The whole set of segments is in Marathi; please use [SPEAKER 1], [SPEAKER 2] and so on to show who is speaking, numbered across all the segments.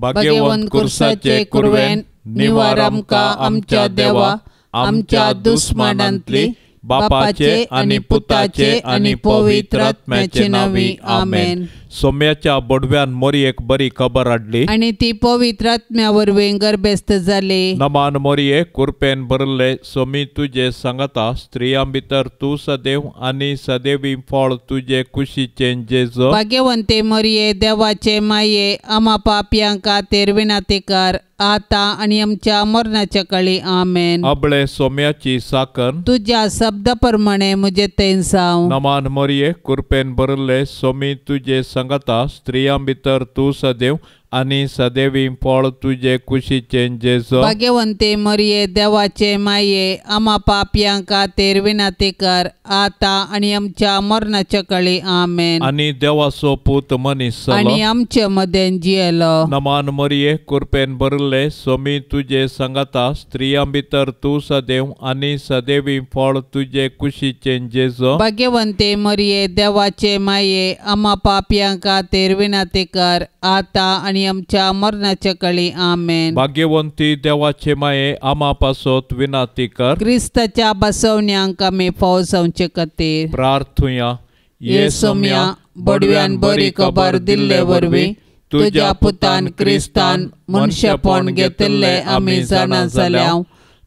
[SPEAKER 1] भाग्यवंत कुर्साचे कुरवेन निवार आमकां आमच्या देवा आमच्या दुस्मनांतली बापाचे आणि पुताचे आणि पवित्र आत्म्याचे नावी आमेन.
[SPEAKER 2] सोम्याच्या बोडव्यान मोरयेक बरी खबर हाडली
[SPEAKER 1] आणि ती पवित्र आत्म्या वरवीं गर्भस्थ जाली.
[SPEAKER 2] नमान मोरये कुरपेन भरले सोमी तुझे सांगता स्त्रियां भितर तू सदैव आणि सदैवी फळ तुझे कुशीचे जेजो.
[SPEAKER 1] भाग्यवंते मोरये देवाचे माये आम्हा पापयांक खातीर विनंती कर आता आणि आमच्या मरणाच्या काळी आमेन.
[SPEAKER 2] अबळे सोम्याची साकन
[SPEAKER 1] तुझ्या शब्दाप्रमाणे मुझे तेन साव.
[SPEAKER 2] नमान मोरये कुरपेन भरले सोमी तुझे सांगता स्त्रियां भितर तू सदैव आणि सदैवी फळ तुझे कुशीचे जेजो.
[SPEAKER 1] भाग्यवंते मोरये देवाचे माये आम्हा पापयांक खातीर विनंती कर आता आणि आमच्या मरणाच्या काळी आमेन.
[SPEAKER 2] आणि देवाचो पूत मनीस
[SPEAKER 1] आणि आमच्या मदें जियेलो.
[SPEAKER 2] नमान मोरये कुरपेन भरले सोमी तुझे सांगता स्त्रियां भितर तू सदैव आणि सदैवी फळ तुझे कुशीचे जेजो.
[SPEAKER 1] भाग्यवंते मोरये देवाचे माये आम्हा पापयांक खातीर विनंती कर आता आणि आमच्या मरणाच्या काळी आमेन.
[SPEAKER 2] भाग्यवंती देवाचे माये आम्हा पासोत विनंती कर
[SPEAKER 1] क्रिस्ताच्या बसवण्यांक आमी फावसावचे खातीर.
[SPEAKER 2] प्रार्थुया
[SPEAKER 1] ये सोम्या बडव्यान बरी खबर दिल्ले वरवीं तुझ्या पुतान क्रिस्तान मनशापण घेतले आमी जाणा जाल्याव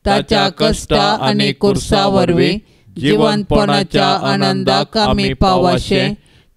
[SPEAKER 1] ताच्या कश्टा आणि कुर्सा वरवीं जिवंतपणाच्या आनंदाक आमी पावशे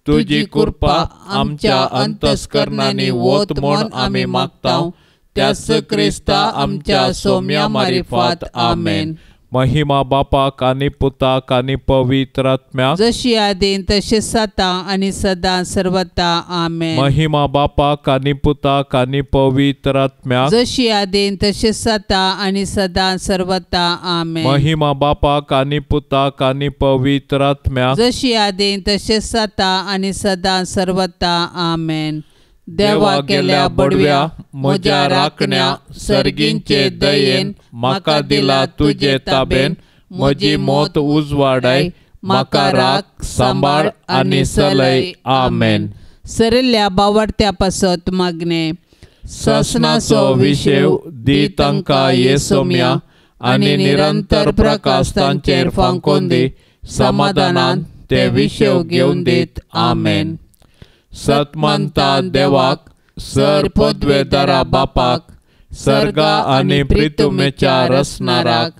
[SPEAKER 1] तुझी कृपा आमच्या अंतस्करणांनी वोत म्हूण आमी मागताव त्याच क्रिस्ता आमच्या सोम्या मारिफात आमेन.
[SPEAKER 2] महिमा बापाक आणि पुताक आणि पवित्र आत्म्याक
[SPEAKER 1] जशी आदीन तशेंच आता आणि सदां सर्वता आमेन.
[SPEAKER 2] महिमा बापाक आणि पुताक आणि पवित्र आत्म्याक
[SPEAKER 1] जशी आदीन तशेंच आता आणि सदां सर्वता आमेन.
[SPEAKER 2] महिमा बापाक आणि पुताक आणि पवित्र आत्म्याक
[SPEAKER 1] जशी आदीन तशेंच आता आणि सदां सर्वता आमेन. देवा केल्या बडव्या म्हज्या राखण्या सर्गींचे दयेन म्हाका दिला तुझे ताबेन म्हजी मोत उजवाडाय म्हाका राख सांबाळ आनी चलय आमेन. सरिल्ल्या बावडत्या पासत मागणे ससनाचो विशेव दी तांकां ये सोम्या आनी निरंतर प्रकाश तांचेर फांकोन दी समाधानान ते विशेव घेवन दीत आमेन. सतमंता देवाक सर पदवेदारा बापाक सर्गा आनी प्रितुमेच्या रसनाराक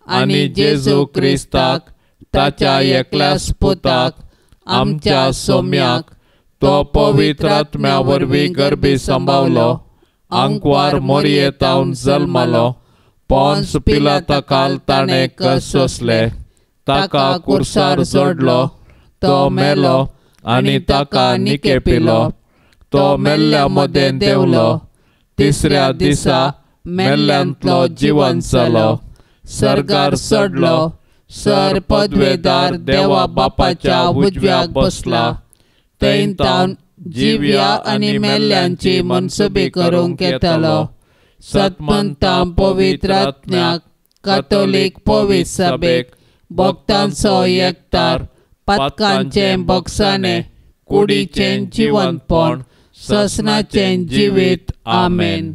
[SPEAKER 1] आनी जेजू क्रिस्ताक ताच्या एकल्याच पुताक आमच्या सोम्याक तो पवित्र आत्म्या वरवीं गर्भी सांबावलो आंकवार मोरयेतावन जल्मलो पोन्स पिलाताकाल ताणें कस सोंसले ताका कुर्सार जोडलो तो मेलो आनी ताका निके पिलो तो मेल्ल्या मदें देवलो तिसऱ्या दिसा मेल्ल्यांतलो जिवंत जालो सर्गार चडलो सर पदवेदार देवा बापाच्या उजव्याक बसला थंय तावन जिव्या आनी मेल्ल्यांची मनसुबी करूंक येतलो. सतमंता पवित्र आत्म्याक कातोलीक पवित्र सभेक भक्तांचो एकतार पातकांचे बक्षाने कुडीचें जिवंतपण ससनाचें जिवीत आमेन.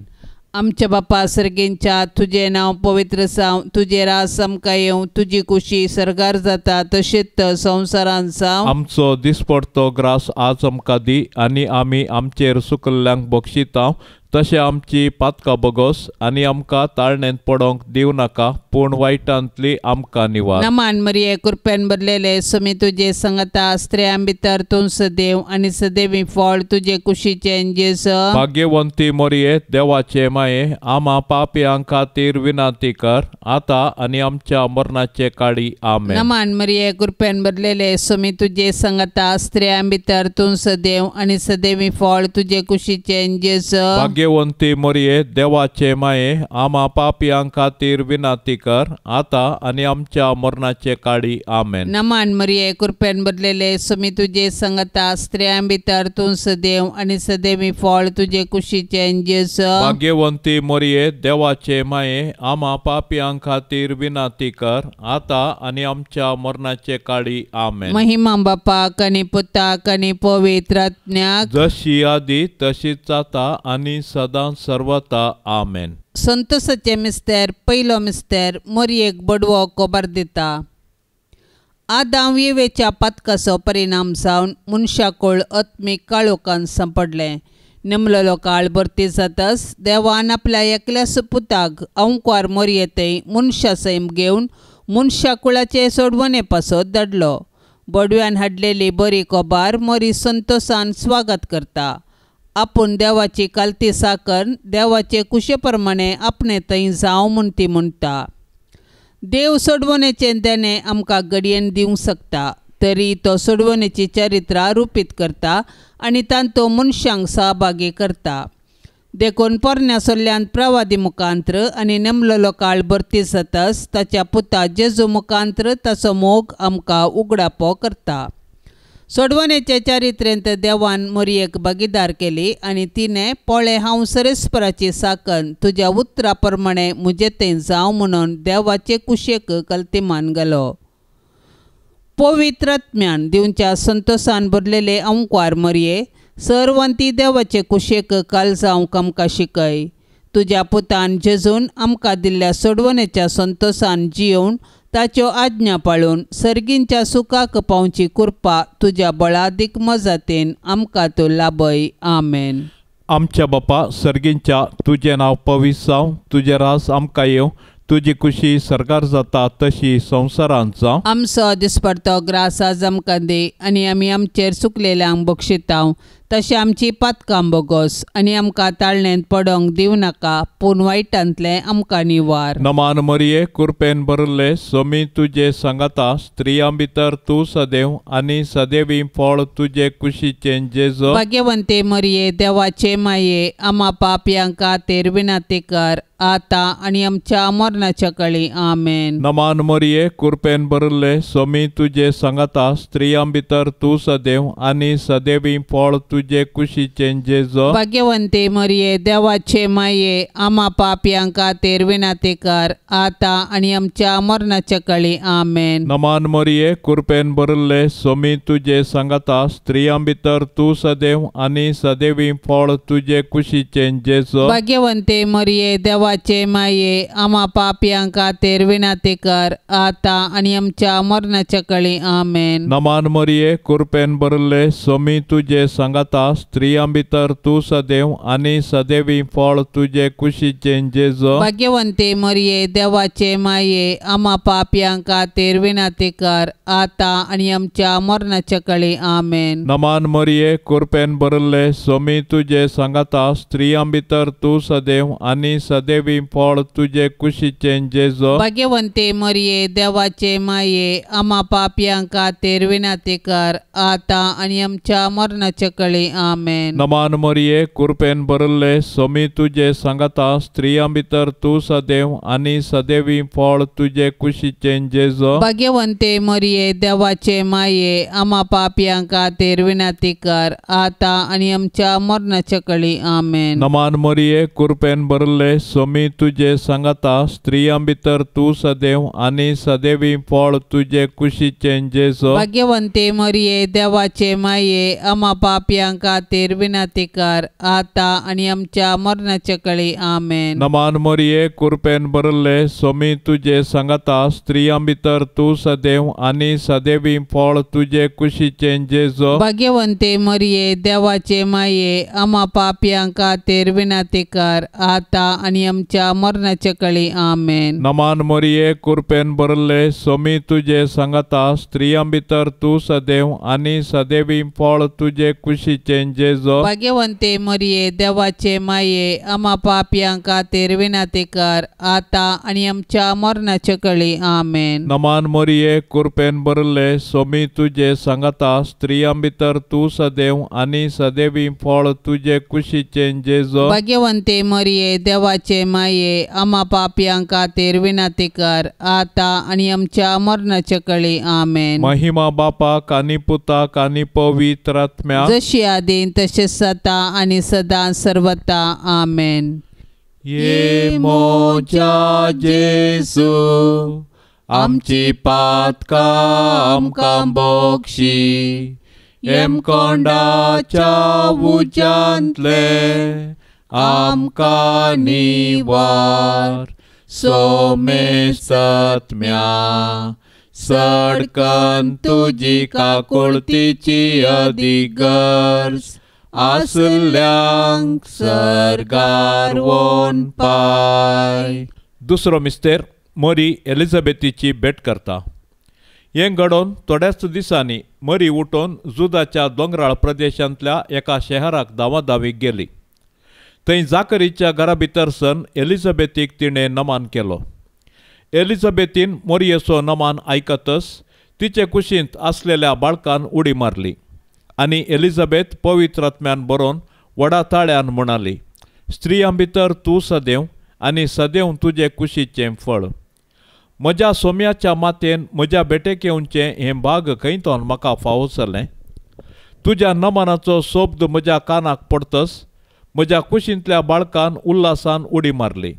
[SPEAKER 1] आमच्या बापा सर्गींच्या तुझे नांव पवित्र जावं तुझे रास आमकां येवं तुजी कुशी सर्गार जाता तशेंच संवसारांत जावं.
[SPEAKER 2] आमचो दिसपडतो ग्रास आज आमकां दी आनी आमी आमचेर सुकल्ल्यांक बक्षिता तशें आमची पातकां बगोस आनी आमकां ताळणेंत पडोंक दिव नाका पूण वायटांतली आमकां निवार.
[SPEAKER 1] नमान मरिये कृपेन भरलेले सोमी तुजे सांगता स्त्रियां भितर तूं सदैव आनी सदैवी फळ तुजे कुशीचें जेजू.
[SPEAKER 2] भाग्यवंती मोरये देवाचे माये आम्हा पापयांक खातीर विनंती कर आता आनी आमच्या मरणाचे काळी आमेन.
[SPEAKER 1] नमान मरिये कृपेन भरलेले सोमी तुजे सांगता स्त्रियां भितर तूं सदैव आनी सदैवी फळ तुजे कुशीचें जेजू.
[SPEAKER 2] भाग्यवंती मोरये देवाचे माये आम्हा पापयांक खातीर विनंती कर आता आनी आमच्या मरणाचे काळी आमेन.
[SPEAKER 1] नमान मरिये कृपेन भरलेले सोमी तुजे सांगता स्त्रियां भितर तूं सदैव आनी सदैवी फळ तुजे कुशीचें जेजू.
[SPEAKER 2] भाग्यवंती मोरये देवाचे माये आम्हा पापयांक खातीर विनंती कर आता आनी आमच्या मरणाचे काळी आमेन.
[SPEAKER 1] महिमा बापाक आनी पुताक आनी पवित्र आत्म्याक
[SPEAKER 2] जशी आदी तशीच आता आनी सदां सर्वता आमेन.
[SPEAKER 1] संतोषाचे मिस्तेर पयलो मिस्तेर मोरयेक बडवो कोबार दिता. आदाम येवेच्या पातकाचो परिणाम जावन मनशाकुळ आत्मीक काळोखान सांपडलें. निमलेलो काळ भरती जाताच देवान आपल्या एकल्याच पुताक अंकुर मोरयेतय मनशा सैम घेवन मनशाकुळाचे सोडवणे पासत धाडलो. बडव्यान हाडलेली बरी कोबार मोरी संतोषान स्वागत करता. आपूण देवाची कालती साकर देवाचे कुशे प्रमाणे आपणे थंय जावं म्हूण ती म्हणटा. देव सोडवणेचें देणें आमकां घडयेन दिवंक शकता, तरी तो सोडवणेची चरित्रां रुपीत करता आनी तांतो मनशांक सहभागी करता. देखून पोरण्या सोल्ल्यान प्रवादी मुखांत्र आनी नेमलेलो काळ भरती जाताच ताच्या पुता जेजू मुखांत्र ताचो मोग आमकां उगडापो करता. सोडवणेचे चरित्रेंत देवान मोरयेक भागीदार केली आनी तिणें पोळे हांव सरेस्पराची साकन तुज्या उतरा प्रमाणे म्हजे थंय जावं म्हणून देवाचे कुशेक कल्तिमान गेलो. पवित्र आत्म्यान दिवच्या संतोषान भरलेले अंकुर मोरये, सर्वंती देवाचे कुशेक काल जावंक आमकां शिकय. तुज्या पुतान जेजून आमकां दिल्ल्या सोडवणेच्या संतोषान जियोवन ताच्यो आज्ञा पाळून सर्गींच्या सुखाक पावची कृपा तुज्या बळादीक मजतीन आमकां तूं लाभय. आमेन.
[SPEAKER 2] आमच्या बापा सर्गींच्या तुजें नांव पवित्र जावं, तुजें रास आमकां येवं, तुजी खुशी सरकार जाता तशी संवसारांत जावं.
[SPEAKER 1] आमचो दिसपडतो ग्रास आज आमकां दी आनी आमी आमचेर चुकलेल्यांक बक्षितांव, तशें आमची पातकां बोगोस आनी आमकां ताळणेंत पडोंक दिवं नाका, पूण वायटांतले आमकां निवार.
[SPEAKER 2] नमान मरिये कृपेन भरले सोमी तुजे सांगाता स्त्रियां भितर तूं सदैव आनी सदैवी फळ तुजे कुशीचें जेजो.
[SPEAKER 1] भाग्यवंते मरिये देवाचे माये आम्हा पापयांक खातीर विनंती कर, आता आनी आमच्या मरणाच्या काळी. आमेन.
[SPEAKER 2] नमान मरिये कृपेन भरले सोमी तुजे सांगाता स्त्रियां भितर तूं सदैव आनी सदैवी फळ तुजे कुशीचें जेजो.
[SPEAKER 1] भाग्यवंते मरिये देवाचे माये आम्हा पापयांक खातीर विनंती कर, आता आनी आमच्या मरणाच्या काळी. आमेन.
[SPEAKER 2] नमान मरिये कृपेन भरले सोमी तुजे सांगाता स्त्रियां भितर तूं सदैव आनी सदैवी फळ तुजे कुशीचें जेजो.
[SPEAKER 1] भाग्यवंते मरिये देवाचे माये आम्हा पापयांक खातीर विनंती कर, आता आनी आमच्या मरणाच्या काळी. आमेन.
[SPEAKER 2] नमान मरिये कृपेन भरले सोमी तुजे सांगाता स्त्रियां भितर तूं सदैव आनी सदैवी फळ तुजे कुशीचें जेजो.
[SPEAKER 1] भाग्यवंते मरिये देवाचे माये आम्हा पापयांक खातीर विनंती कर, आता आनी आमच्या मरणाच्या काळी. आमेन.
[SPEAKER 2] नमान मरिये कृपेन भरले सोमी तुजे सांगाता स्त्रियां भितर तूं सदैव आनी सदैवी फळ तुजे कुशीचें जेजो.
[SPEAKER 1] भाग्यवंते मरिये देवाचे माये आम्हा पापयांक खातीर विनंती कर, आता आनी आमच्या मरणाच्या काळी. आमेन.
[SPEAKER 2] नमान मरिये कृपेन भरले सोमी तुजे सांगाता स्त्रियां भितर तूं सदैव आनी सदैवी फळ तुजे कुशीचें जेजो.
[SPEAKER 1] भाग्यवंते मरिये देवाचे माये आम्हा पापयांक खातीर विनंती कर, आता आनी आमच्या मरणाच्या काळी. आमेन.
[SPEAKER 2] नमान मरिये कृपेन भरले सोमी तुजे सांगाता स्त्रियां भितर तूं सदैव आनी सदैवी फळ तुजे कुशीचें जेजो.
[SPEAKER 1] भाग्यवंते मरिये देवाचे माये आम्हा पापयांक खातीर विनंती कर, आता आनी आमच्या मरणाच्या काळी. आमेन.
[SPEAKER 2] नमान मरिये कृपेन भरले सोमी तुजे सांगाता स्त्रियां भितर तूं सदैव आनी सदैवी फळ तुजे कुशीचें जेजो.
[SPEAKER 1] भाग्यवंते मरिये देवाचे माये आम्हा पापयांक खातीर विनंती कर, आता आनी आमच्या मरणाच्या काळी. आमेन.
[SPEAKER 2] नमान मरिये कृपेन भरले सोमी तुजे सांगाता स्त्रियां भितर तूं सदैव आनी सदैवी फळ तुजे कुशीचें जेजो.
[SPEAKER 1] भाग्यवंते मरिये देवाचे माये आम्हा पापयांक खातीर विनंती कर, आता आनी आमच्या मरणाच्या काळी. आमेन.
[SPEAKER 2] नमान मरिये कृपेन भरले सोमी तुजे सांगाता स्त्रियां भितर तूं सदैव आनी सदैवी फळ तुजे कुशीचें जेजो.
[SPEAKER 1] भाग्यवंते मरिये देवाचे माये आम्हा पापयांक खातीर विनंती कर, आता आनी आमच्या मरणाच्या काळी. आमेन.
[SPEAKER 2] महिमा बापाक आनी पुताक आनी पवित्र आत्म्याक
[SPEAKER 1] जशी आदीन तशेंच जाता आनी सदां सर्वता. आमेन.
[SPEAKER 2] ये मोच्या जेजू आमची पातकां आमकां बक्षी, एम कोंडाच्या उज्यांतले आमकां निवार. सोमेसत्म्या सडकन तुजी काकुळतीची अधिगर्ज आसल्यांक सरगार वोन पाय. दुसरो मिस्तेर मरी एलिझाबेथीची भेट करता. हें घडोवन थोड्याच दिसांनी मरी उठून जुदाच्या दोंगराळ प्रदेशांतल्या एका शहराक धांवाधांवीक गेली. थंय जाकरीच्या घरा भितर सन एलिझाबेथीक तिणें नमान केलो. एलिझाबेथीन मोरयेचो नमान आयकतच तिचे कुशींत आसलेल्या बाळकान उडी मारली आनी एलिझाबेथ पवित्र आत्म्यान बरोवन व्हडा ताळ्यान म्हणाली, स्त्रियां भितर तूं सदैव आनी सदैव तुजे कुशीचें फळ. म्हज्या सोम्याच्या मातेन म्हज्या बेटेक येवचें हें भाग खंयतोन म्हाका फावो जालें. तुज्या नमनाचो शब्द म्हज्या कानाक पडतच म्हज्या कुशींतल्या बाळकान उल्हासान उडी मारली.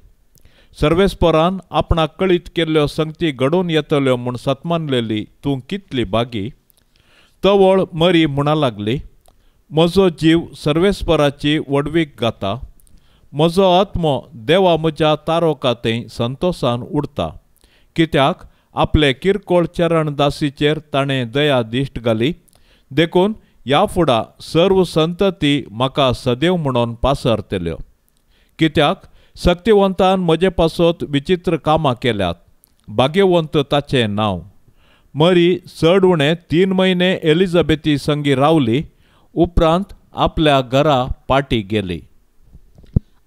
[SPEAKER 2] सर्वेस्परान आपणाक कळीत केल्ल्यो संगती घडोवन येतल्यो म्हूण सतमानलेली तूं कितली बागी. तवळ मरी म्हणा लागली, म्हजो जीव सर्वेस्पराची वडवीक घाता. म्हजो आत्मो देवा म्हज्या तारोकातय संतोशान उडता. कित्याक आपले किरकोळ चरण दासीचेर ताणें दया दिश्ट घाली. देखून ह्या फुडा सर्व संतती म्हाका सदैव म्हणून पासरतल्यो. कित्याक शक्तिवंतान म्हजे पासत विचित्र कामां केल्यात. भाग्यवंत ताचें नांव. मरी चड उणें 3 म्हयने एलिझाबेथी संगी रावली. उपरांत आपल्या घरा पाटी गेली.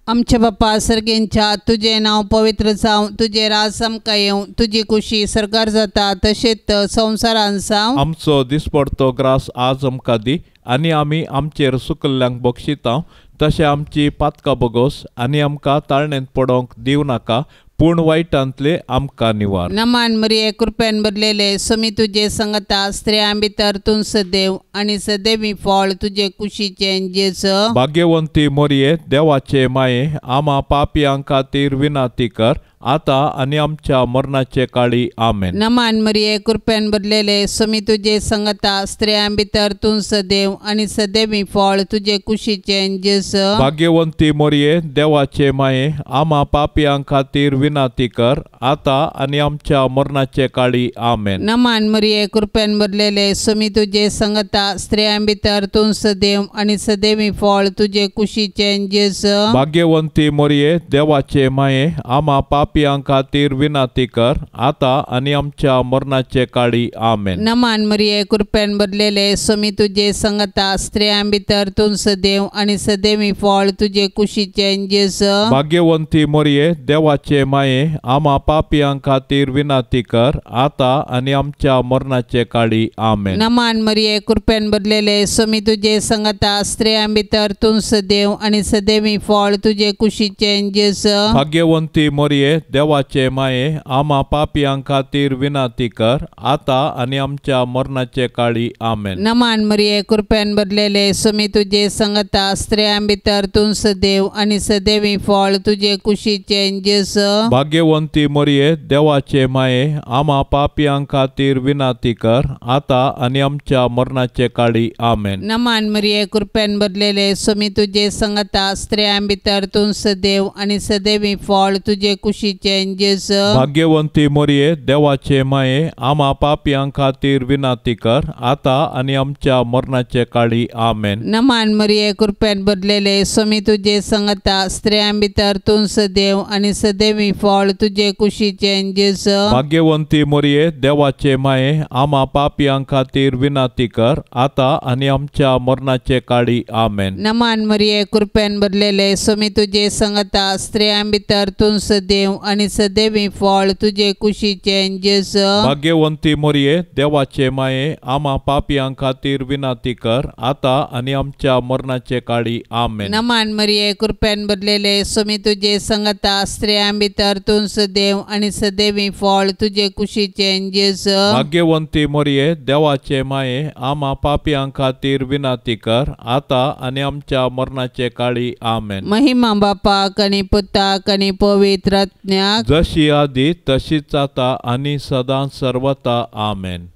[SPEAKER 1] आमच्या बापा सर्गेंच्या तुझे नाव पवित्र जावं, तुझे राज आमकां येवं, तुजी कुशी सरकार जाता तशेंच संवसारान जावं.
[SPEAKER 2] आमचो दिसपडतो ग्रास आज आमकां दी आनी आमी आमचेर सुकल्ल्यांक बक्षिता तशें आमची पातकां बगोस आनी आमकां ताळणेंत पडोंक दिव नाका, पूण वायटांतले आमकां निवार.
[SPEAKER 1] नमान मरिये कृपेन भरलेले समी तुजे संगता स्त्रियां भितर तूं सदैव आनी सदैवी फळ तुजे कुशीचें जेजू.
[SPEAKER 2] भाग्यवंती मोरये देवाचे माये आमा पापियां खातीर विनाती कर आता आनी आमच्या मरणाचे काळी आमेन.
[SPEAKER 1] नमान मरिये कृपेन भरलेले समी तुजे संगता स्त्रियां भितर तूं सदैव आनी सदैवी फळ तुजे कुशीचें जेजू.
[SPEAKER 2] भाग्यवंती मोरये देवाचे माये आमा पापियां खातीर विनाती कर आता आनी आमच्या मरणाचे काळी आमेन.
[SPEAKER 1] नमान मरिये कृपेन भरलेले समी तुजे संगता स्त्रियां भितर तूं सदैव आनी सदैवी फळ तुजे कुशीचें जेजू.
[SPEAKER 2] भाग्यवंती मोरये देवाचे माये आमा पापियां खातीर विनाती कर आता आनी आमच्या मरणाचे काळी आमेन.
[SPEAKER 1] नमान मरिये कृपेन भरलेले समी तुजे संगता स्त्रियां भितर तूं सदैव आनी सदैवी फळ तुजे कुशीचें जेजू.
[SPEAKER 2] भाग्यवंती मोरये देवाचे माये आमा पापियां खातीर विनाती कर आता आनी आमच्या मरणाचे काळी आमेन.
[SPEAKER 1] नमान मरिये कृपेन भरलेले समी तुजे संगता स्त्रियां भितर तूं सदैव आनी सदैवी फळ तुजे कुशीचें जेजू.
[SPEAKER 2] भाग्यवंती मोरये देवाचे माये आमा पापियां खातीर विनाती कर आता आनी आमच्या मरणाचे काळी आमेन.
[SPEAKER 1] नमान मरिये कृपेन भरलेले समी तुजे संगता स्त्रियां भितर तूं सदैव आनी सदैवी फळ तुजे कुशीचें जेजू.
[SPEAKER 2] भाग्यवंती मोरये देवाचे माये आमा पापियां खातीर विनाती कर आता आनी आमच्या मरणाचे काळी आमेन.
[SPEAKER 1] नमान मरिये कृपेन भरलेले समी तुजे संगता स्त्रियां भितर तूं सदैव आनी सदैवी फळ तुजे कुशीचें जेजू.
[SPEAKER 2] भाग्यवंती मोरये देवाचे माये आमा पापियां खातीर विनाती कर आता आनी आमच्या मरणाचे काळी आमेन.
[SPEAKER 1] नमान मरिये कृपेन भरलेले समी तुजे संगता स्त्रियां भितर तूं सदैव आनी सदैवी फळ तुजे कुशीचें जेजू.
[SPEAKER 2] भाग्यवंती मोरये देवाचे माये आमा पापियां खातीर विनाती कर आता आनी आमच्या मरणाचे काळी आमेन.
[SPEAKER 1] नमान मरिये कृपेन भरलेले समी तुजे संगता स्त्रियां भितर तूं सदैव आनी सदैवी फळ तुजे कुशीचें जेजू.
[SPEAKER 2] भाग्यवंती मोरये देवाचे माये आमा पापियां खातीर विनाती कर आता आनी आमच्या मरणाचे काळी आमेन.
[SPEAKER 1] नमान मरिये कृपेन भरलेले समी तुजे संगता स्त्रियां भितर तूं सदैव आनी सदैवी फळ तुजे कुशीचें जेजू.
[SPEAKER 2] भाग्यवंती मोरये देवाचे माये आमा पापियां खातीर विनाती कर आता आनी आमच्या मरणाचे काळी आमेन.
[SPEAKER 1] महिमा बापाक आनी पुताक आनी पवित्र आत्म्याक
[SPEAKER 2] जशी आदी तशीच आता आनी सदां सर्वता आमेन.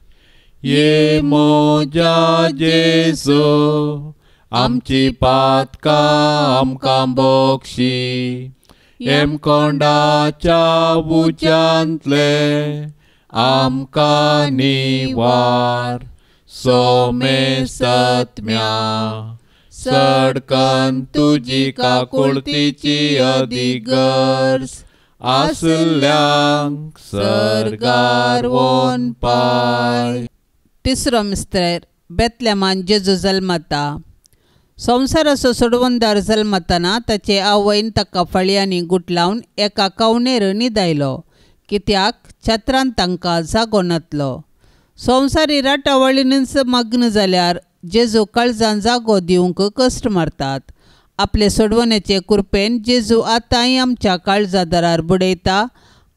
[SPEAKER 2] ये मोजा जेजू आमची पातकां आमकां बक्षी हेमकोंडाच्या उच्यांतले आमकां निवार सोमे सत्म्या सडकन तुजी काकुळतीची अधिगर्ज आसल्यांक सर्गार वोन पाय.
[SPEAKER 1] तिसरो मिस्तेर बेतलेमान जेजू जल्मता. संवसाराचो सोडवंदार जल्मतना ताचे आवयन ताका फळयांनी गुटलावन एका कवनेर न्हिदायलो, कित्याक छत्रांत तांकां जागो नासलो. संवसारी राटावळींनीच मग्न जाल्यार जेजू काळजान जागो दिवंक कश्ट मारतात. आपले सोडवण्याचे कृपेन जेजू आतांय आमच्या काळजादारार बुडयता.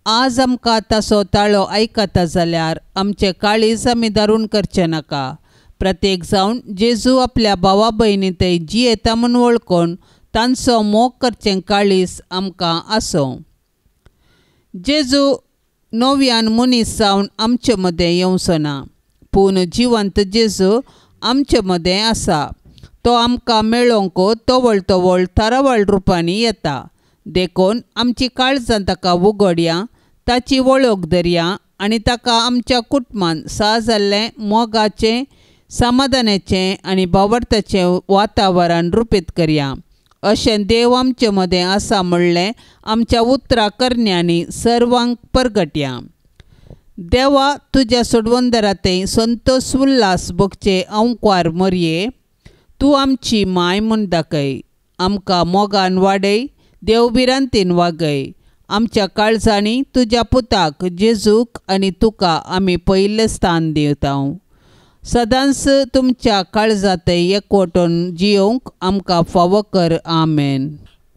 [SPEAKER 1] आज आमकां ताचो ताळो आयकता जाल्यार आमचे काळीज आमी दारून करचे नाका. प्रत्येक जावन जेजू आपल्या भावा भयणी थंय जी येता म्हूण वळखून तांचो मोग करचें काळीज आमकां आसूं. जेजू नव्यान मनीस जावन आमचे मदें येवचो ना, पूण जिवंत जेजू आमचे मदें आसा. तो आमकां मेळोवंक तवळ तवळ तरावळ रुपांनी येता. देखून आमची काळजां ताका उगडया, ताची वळख धरया आनी ताका आमच्या कुटुंबान जाल्लें मोगाचें, समाधानाचें आनी भावार्थाचें वातावरण रुपीत करया. अशें देव आमचे मदें आसा म्हणलें आमच्या उतरां करण्यांनी सर्वांक परगटया. देवा, तुज्या सोडवंदरांतय संतोश उल्हास भोगचे अंकार मरये, तूं आमची माय म्हूण दाखय. आमकां मोगान वाडय, देवभिरांतीन वागय. आमच्या काळजांनी तुज्या पुताक जेजूक आनी तुका आमी पयलें स्थान दिता. सदांच तुमच्या काळजांतय एकवटून जियोंक आमकां फावो कर. आमेन.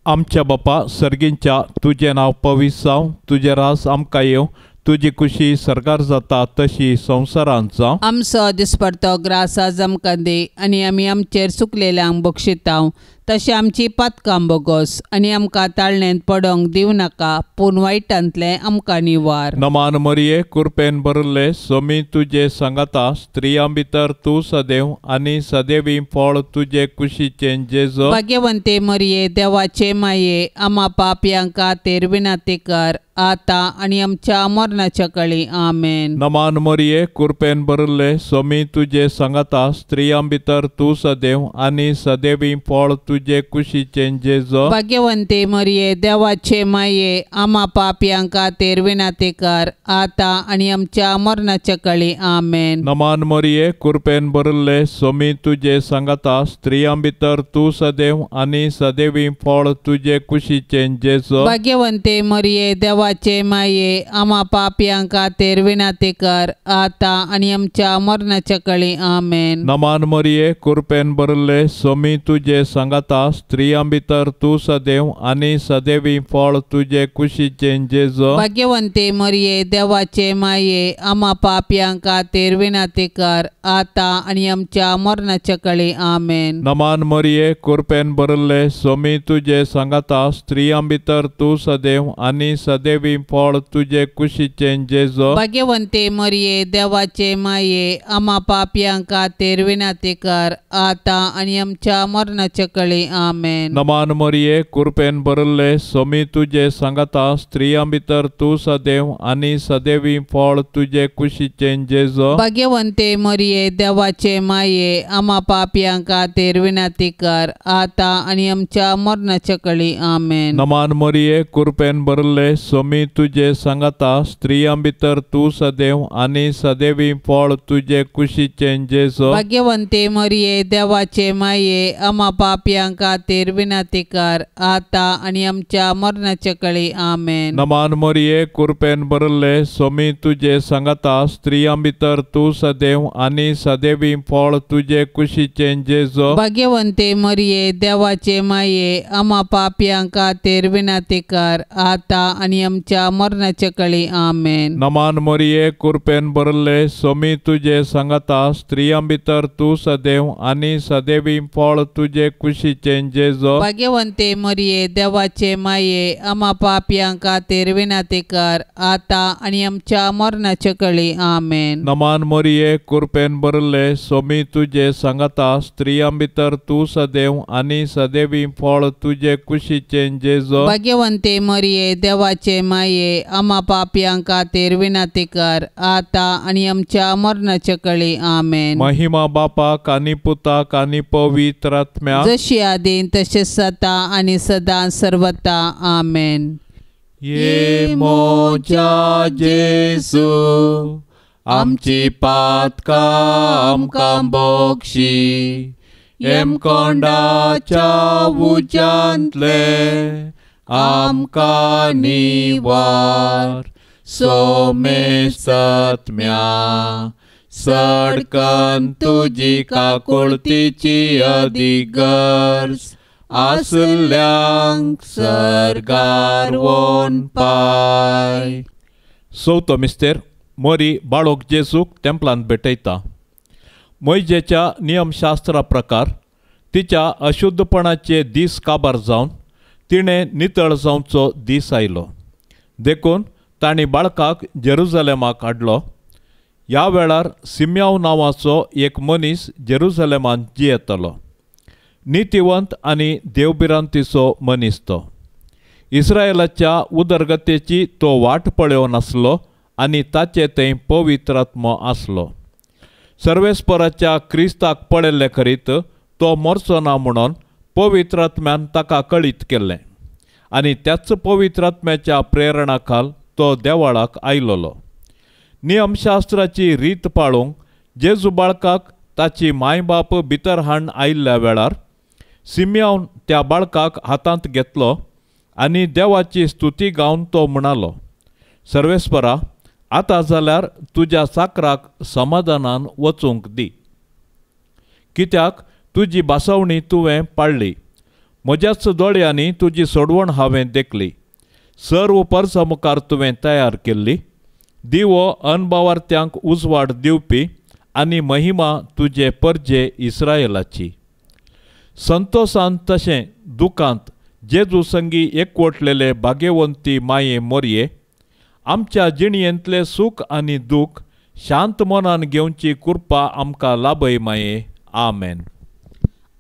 [SPEAKER 2] आमच्या बापा सर्गींच्या तुजें नांव पवित्र जावं, तुजें रास आमकां येवं, तुजी खुशी सरकार जाता तशी संवसारांत जावं.
[SPEAKER 1] आमचो दिसपडतो ग्रास आज आमकां दी आनी आमी आमचेर चुकलेल्यांक बक्षितांव. तशें आमची पातकां बोगोस आनी आमकां ताळणेंत पडोंक दिवं नाका, पूण वायटांतले आमकां निवार.
[SPEAKER 2] नमान मरिये, कृपेन भरले स्वामी तुजे सांगाता, स्त्रियां भितर तूं सदैव आनी सदैवी फळ तुजे कुशीचें जेजू.
[SPEAKER 1] भाग्यवंते मरिये, देवाचे माये, आम्हा पापयांक खातीर विनंती कर, आतां आनी आमच्या मरणाच्या काळी. आमेन.
[SPEAKER 2] नमान मरिये, कृपेन भरले स्वामी तुजे सांगाता, स्त्रियां भितर तूं सदैव आनी सदैवी फळ तुजे कुशीचें जेजू.
[SPEAKER 1] भाग्यवंते मरिये, देवाचे माये, आम्हा पापयांक खातीर विनंती कर, आतां आनी आमच्या मरणाच्या काळी. आमेन.
[SPEAKER 2] नमान मरिये, कृपेन भरले स्वामी तुजे सांगाता, स्त्रियां भितर तूं सदैव आनी सदैवी फळ तुजे कुशीचें जेजू.
[SPEAKER 1] भाग्यवंते मरिये, देवाचे माये, आम्हा पापयांक खातीर विनंती कर, आतां आनी आमच्या मरणाच्या काळी. आमेन.
[SPEAKER 2] नमान मरिये, कृपेन भरले स्वामी तुजे सांगाता, स्त्रियां भितर तूं सदैव आनी सदैवी फळ तुजे कुशीचें जेजू.
[SPEAKER 1] भाग्यवंते मरिये, देवाचे माये, आम्हा पापयांक खातीर विनंती कर, आतां आनी आमच्या मरणाच्या काळी. आमेन.
[SPEAKER 2] नमान मरिये, कृपेन भरले स्वामी तुजे सांगाता, स्त्रियां भितर तूं सदैव आनी सदैवी फळ तुजे कुशीचें जेजू.
[SPEAKER 1] भाग्यवंते मरिये, देवाचे माये, आम्हा पापयांक खातीर विनंती कर, आतां आनी आमच्या मरणाच्या काळी. आमेन.
[SPEAKER 2] नमान मरिये, कृपेन भरले स्वामी तुजे सांगाता, स्त्रियां भितर तूं सदैव आनी सदैवी फळ तुजे कुशीचें जेजू.
[SPEAKER 1] भाग्यवंते मरिये, देवाचे माये, आम्हा पापयांक खातीर विनंती कर, आतां आनी आमच्या मरणाच्या काळी. आमेन.
[SPEAKER 2] नमान मरिये, कृपेन भरले स्वामी तुजे सांगाता, स्त्रियां भितर तूं सदैव आनी सदैवी फळ तुजे कुशीचें जेजू.
[SPEAKER 1] भाग्यवंते मरिये, देवाचे माये, आम्हा पापयांक खातीर विनंती कर, आतां आनी आमच्या मरणाच्या काळी. आमेन.
[SPEAKER 2] नमान मरिये, कृपेन भरले स्वामी तुजे सांगाता, स्त्रियां भितर तूं सदैव आनी सदैवी फळ तुजे कुशीचें जेजू.
[SPEAKER 1] भाग्यवंते मरिये, देवाचे माये, आम्हा पापयांक खातीर विनंती कर, आतां आनी आमच्या मरणाच्या काळी. आमेन.
[SPEAKER 2] नमान मरिये, कृपेन भरले स्वामी तुजे सांगाता, स्त्रियां भितर तूं सदैव आनी सदैवी फळ तुजे कुशीचें कुशीचे जेजो
[SPEAKER 1] भाग्यवंते मरिये देवाचे माये आम्हा पापियां खातीर विनंती कर आता आणि आमच्या मरणाचे कळी आमेन.
[SPEAKER 2] नमान मरिये कृपेन भरले सोमी तुझे सांगता स्त्रियां भितर तू सदैव आणि सदैवी फळ तुझे कुशीचे जेजो
[SPEAKER 1] भाग्यवंते मरिये देवाचे माये आम्हा पापियां खातीर विनंती कर आता आणि आमच्या मरणाचे कळी आमेन.
[SPEAKER 2] महिमा बापाक आनी पुताक आनी पवित्र आत्म्याक
[SPEAKER 1] जशी आदीन तशेंच आता आणि सदां सर्वता आमेन.
[SPEAKER 2] ये मोच्या जेजू आमची पातका आमकां बक्षी कोंडाच्या उज्यांतले आमकां निवार सोमेस्तम्या सडकन तुजी काकुळतीची अधिगर्ज आसल्यांक सरगार वोन पाय. चवथो मिस्तेर मोरी बाळोक जेजूक टेंपलांत भेटयता. मोइजेच्या नियमशास्त्रा प्रकार तिच्या अशुद्धपणाचे दीस काबार जावन तिणें नितळ जावचो दीस आयलो देखून तांणी बाळकाक जेरुझलेमाक हाडलो. ह्या वेळार सिम्याव नांवाचो एक मनीस जेरुझलेमांत जियेतलो. नितिवंत आनी देवबिरांतीचो मनीस तो. इस्रायेलाच्या उदरगतेची तो वाट पळयोव नासलो आनी ताचे थंय पवित्र आत्मो आसलो. सर्वेस्पराच्या क्रिस्ताक पळयल्ले करीत तो मरचो ना म्हणून पवित्र आत्म्यान ताका कळीत केल्लें आनी त्याच पवित्र आत्म्याच्या प्रेरणा खाल तो देवाळाक आयलोलो. नियमशास्त्राची रीत पाळूंक जेजू बाळकाक ताची मायबाप भितर हाडून आयिल्ल्या वेळार सिम्यावन त्या बाळकाक हातांत घेतलो आनी देवाची स्तुती गावन तो म्हणालो, सर्वेस्परा, आतां जाल्यार तुज्या चाकराक समाधानान वचूंक दी, कित्याक तुजी बासवणी तुवें पाळ्ळी. म्हज्याच दोळ्यांनी तुजी सोडवण हांवें देखली. सर्व परसा मुखार तुवें तयार केल्ली. दिवो अनबावार्थ्यांक उजवाड दिवपी आनी महिमा तुजे परजे इस्रायेलाची. संतोशांत तशें दुखांत जेजू संगी एकवटलेले भाग्यवंती माये मोरये, आमच्या जिणयेंतले सूख आनी दूख शांत मनान घेवची कृपा आमकां लाभय माये. आमेन.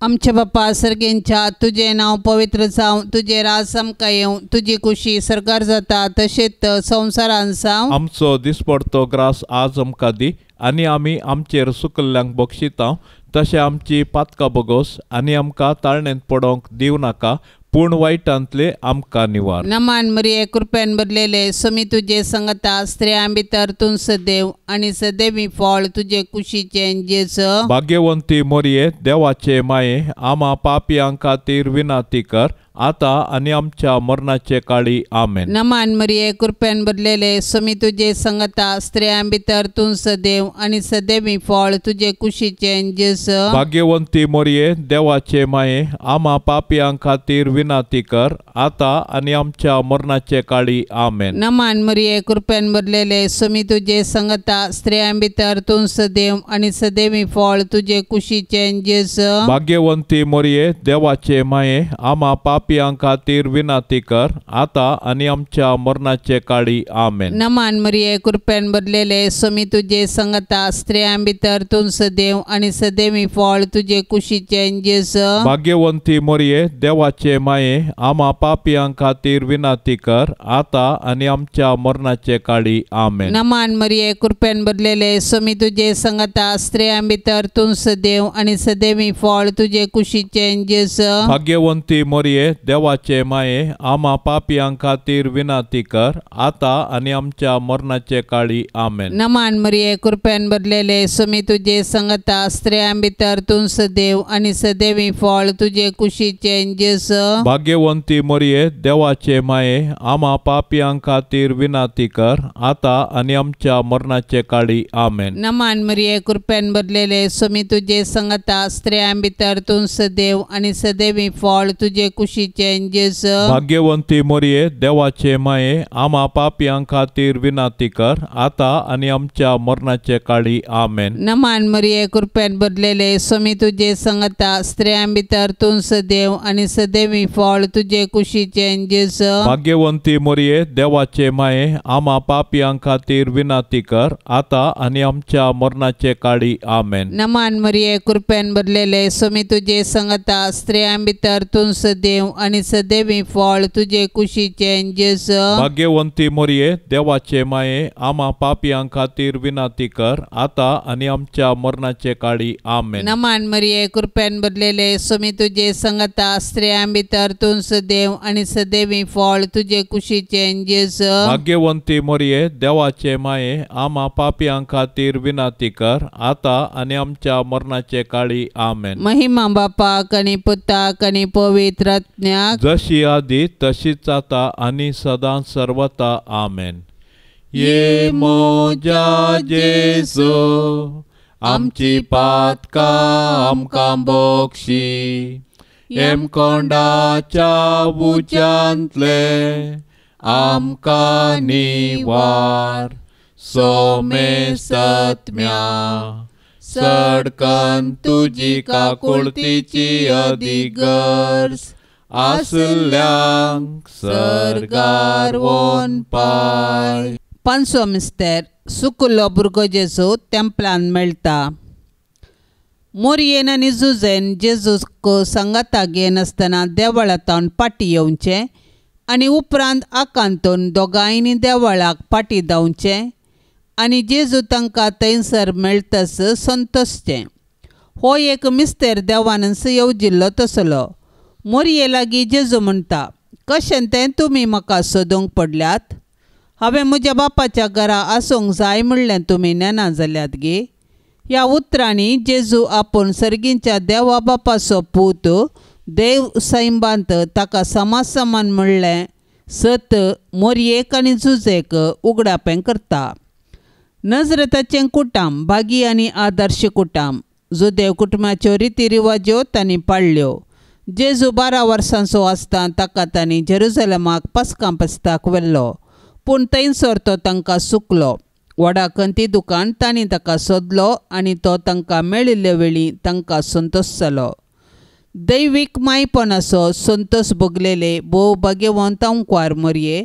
[SPEAKER 1] आमचे बापा सर्गेंच्या तुझे नाव पवित्र जावं, तुझे राज आमकां येवं, तुजी खुशी सरकार जाता तशेंच संवसारान जावं.
[SPEAKER 2] आमचो दिसपडतो ग्रास आज आमकां दी आनी आमी आमचेर सुकल्ल्यांक बक्षिता तशें आमची पातकां बगोस आनी आमकां ताळणेंत पडोवंक दिव नाका पूण वायटांतले आमकां निवार.
[SPEAKER 1] नमान मरिये कृपेन भरलेले समी तुजे संगता स्त्रियां भितर तूं सदैव आनी सदैवी फळ तुजे कुशीचे जेजू.
[SPEAKER 2] भाग्यवंती मोरये देवाचे माये आम्हा पापियां खातीर विनंती कर आता आनी आमच्या मरणाचे काळी. आमेन.
[SPEAKER 1] नमान मरिये कृपेन भरलेले समी तुजे संगता स्त्रियां भितर तूं सदैव आनी सदैवी फळ तुजे कुशीचे जेजू.
[SPEAKER 2] भाग्यवंती मोरये देवाचे माये आम्हा पापियां खातीर विनंती कर आता आनी आमच्या मरणाचे काळी. आमेन.
[SPEAKER 1] नमान मरिये कृपेन भरलेले समी तुजे संगता स्त्रियां भितर तूं सदैव आनी सदैवी फळ तुजे कुशीचे जेजू.
[SPEAKER 2] भाग्यवंती मोरये देवाचे माये आम्हा पापियां खातीर विनंती कर आता आनी आमच्या मरणाचे काळी. आमेन.
[SPEAKER 1] नमान मरिये कृपेन भरलेले समी तुजे संगता स्त्रियां भितर तूं सदैव आनी सदैवी फळ तुजे कुशीचे जेजू.
[SPEAKER 2] भाग्यवंती मोरये देवाचे माये आम्हा पापियां खातीर विनंती कर आता आनी आमच्या मरणाचे काळी. आमेन.
[SPEAKER 1] नमान मरिये कृपेन भरलेले समी तुजे संगता स्त्रियां भितर तूं सदैव आनी सदैवी फळ तुजे कुशीचे जेजू.
[SPEAKER 2] भाग्यवंती मोरये देवाचे माये आम्हा पापियां खातीर विनंती कर आता आनी आमच्या मरणाचे काळी. आमेन.
[SPEAKER 1] नमान मरिये कृपेन भरलेले समी तुजे संगता स्त्रियां भितर तूं सदैव आनी सदैवी फळ तुजे कुशीचे जेजू.
[SPEAKER 2] भाग्यवंती मोरये देवाचे माये आम्हा पापियां खातीर विनंती कर आता आनी आमच्या मरणाचे काळी. आमेन.
[SPEAKER 1] नमान मरिये कृपेन भरलेले समी तुजे संगता स्त्रियां भितर तूं सदैव आनी सदैवी फळ तुजे कुशीचे कुशीचें जेजू
[SPEAKER 2] भाग्यवंती मोरये देवाचे माये आम्हा पापियां खातीर विनाती कर आता आनी आमच्या मरणाचे काळी आमेन.
[SPEAKER 1] नमान मरिये कृपेन भरलेले स्वामी तुझे संगता स्त्रियां भितर तूं सदैव आनी सदैवी फळ तुझे कुशीचें जेजू
[SPEAKER 2] भाग्यवंती मोरये देवाचे माये आम्हा पापियां खातीर विनाती कर आता आनी आमच्या मरणाचे काळी आमेन.
[SPEAKER 1] नमान मरिये कृपेन भरलेले स्वामी तुझे संगता स्त्रियां भितर तूं सदैव आनी सदैवी फळ तुझे कुशीचें जेजू
[SPEAKER 2] भाग्यवंती मोरये देवाचे माये आम्हा पापियां खातीर विनाती कर आता आनी आमच्या मरणाचे काळी आमेन.
[SPEAKER 1] नमान मरिये कृपेन भरलेले स्वामी तुझे संगता स्त्रियां भितर तूं सदैव आनी सदैवी फळ तुझे कुशीचें जेजू
[SPEAKER 2] भाग्यवंती मोरये देवाचे माये आम्हा पापियां खातीर विनाती कर आता आनी आमच्या मरणाचे काळी आमेन.
[SPEAKER 1] महिमा बापाक आनी पुताक आनी पवित्र आत्म्याक
[SPEAKER 2] जशी आदी तशीच आता आनी सदां सर्वता आमेन. ये मोजा जेजू आमची पातकां आमकां बक्षी एम कोंडाच्या उच्यांतले आमकां निवार सोमे सत्म्या सडकन तुजी काकुळतीची अधिगर्ज आसल्यांक सरगार वोन पाय.
[SPEAKER 1] पांचवो मिस्तेर सुकुलो भुरगो जेजू तेंपलान मेळटा. मोरयेन आनी जुजेन जेजूक सांगाता घेन आसतना देवळांतावन फाटीं येवचें आनी उपरांत आकांतून दोगांयनी देवळाक फाटीं धांवचें आनी जेजू तांकां थंयसर मेळटस संतोसचें. हो एक मिस्तेर देवानच येवजिल्लो तसलो. मोरये लागीं जेजू म्हणटा, कशें तें तुमी म्हाका सोदूंक पडल्यात? हांवें म्हज्या बापाच्या घरा आसूंक जाय म्हणलें तुमी नेना जाल्यात गे. ह्या उतरांनी जेजू आपूण सर्गींच्या देवा बापाचो पूत देव सैबांत ताका समाज समान म्हणलें सत मोरयेक आनी जुजेक उगडापें करता. नजरताचें कुटाम भागी आनी आदर्श कुटाम जुदेव कुटुंबाच्यो रिती रिवाज्यो तांणी पाळल्यो. जेजू 12 वर्सांचो आसतना ताका तांणी जेरुसलेमाक पास्कां फेस्ताक व्हेल्लो, पूण थंयसर तो तांकां चुकलो. व्हडा कंतीदुकान तांणी ताका सोदलो आनी तो तांकां मेळिल्ले वेळी तांकां संतोश जालो. दैवीक मायपणाचो संतोश भोगलेले भोव भाग्यवंत अंकवार मोरये,